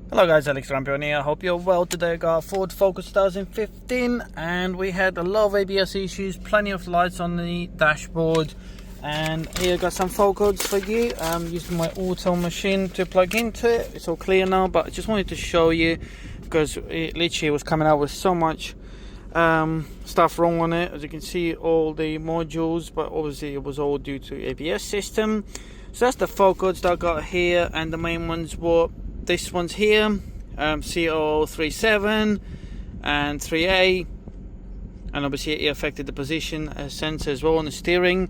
Hello guys, Alex Rampion here. I hope you're well today. I got a Ford Focus 2015 and we had a lot of ABS issues, plenty of lights on the dashboard, and here I got some fault codes for you. I'm using my auto machine to plug into it. It's all clear now, but I just wanted to show you because it literally was coming out with so much stuff wrong on it. As you can see, all the modules, but obviously it was all due to ABS system. So that's the fault codes that I got here, and the main ones were this one's here, C003A and C0037, and obviously it affected the position sensor as well on the steering.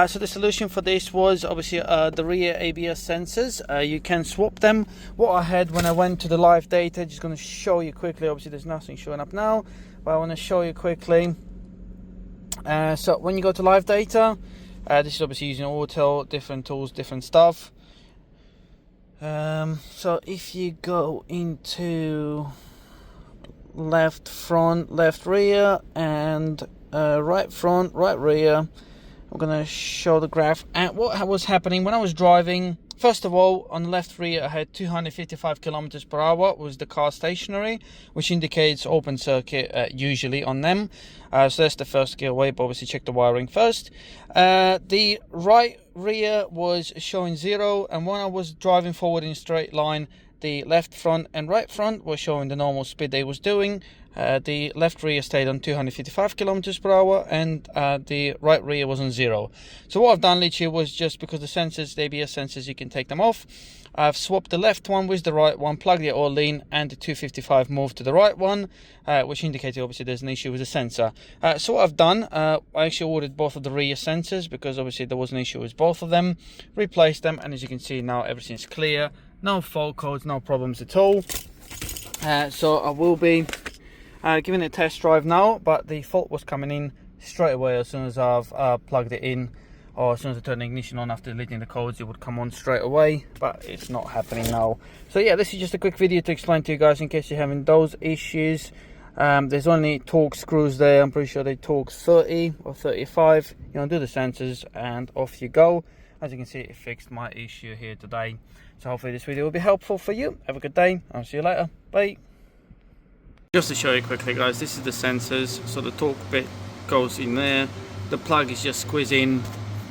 So the solution for this was obviously the rear ABS sensors. You can swap them. What I had when I went to the live data, just going to show you quickly. Obviously there's nothing showing up now, but I want to show you quickly. So when you go to live data, this is obviously using auto, different tools, different stuff. So if you go into left front, left rear, and right front, right rear, I'm gonna show the graph. And what was happening when I was driving, first of all, on the left rear I had 255 kilometers per hour, was the car stationary, which indicates open circuit usually on them. So that's the first giveaway, but obviously check the wiring first. The right rear was showing 0, and when I was driving forward in a straight line, the left front and right front were showing the normal speed they was doing. The left rear stayed on 255 kilometers per hour, and the right rear was on 0. So what I've done literally was, just because the sensors, the ABS sensors, you can take them off, I've swapped the left one with the right one, plugged it all in, and the 255 moved to the right one, which indicated obviously there's an issue with the sensor. So what I've done, I actually ordered both of the rear sensors because obviously there was an issue with both of them, replaced them, and as you can see now everything's clear, no fault codes, no problems at all. So I will be giving it a test drive now, but the fault was coming in straight away as soon as I've plugged it in, or as soon as I turn the ignition on after deleting the codes, it would come on straight away, but it's not happening now. So yeah, this is just a quick video to explain to you guys in case you're having those issues. There's only Torx screws there. I'm pretty sure they Torx 30 or 35. You undo the sensors and off you go. As you can see, it fixed my issue here today. So hopefully this video will be helpful for you. Have a good day. I'll see you later. Bye. Just to show you quickly guys, this is the sensors. So the torque bit goes in there, the plug is just squeezed in.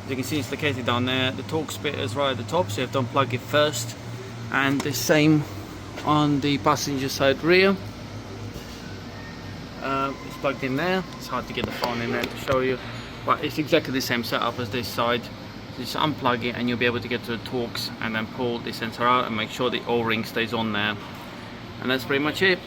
As you can see, it's located down there. The Torx bit is right at the top, so you have to unplug it first, and the same on the passenger side rear. It's plugged in there. It's hard to get the phone in there to show you, but it's exactly the same setup as this side. Just unplug it and you'll be able to get to the Torx and then pull the sensor out and make sure the O-ring stays on there, and that's pretty much it.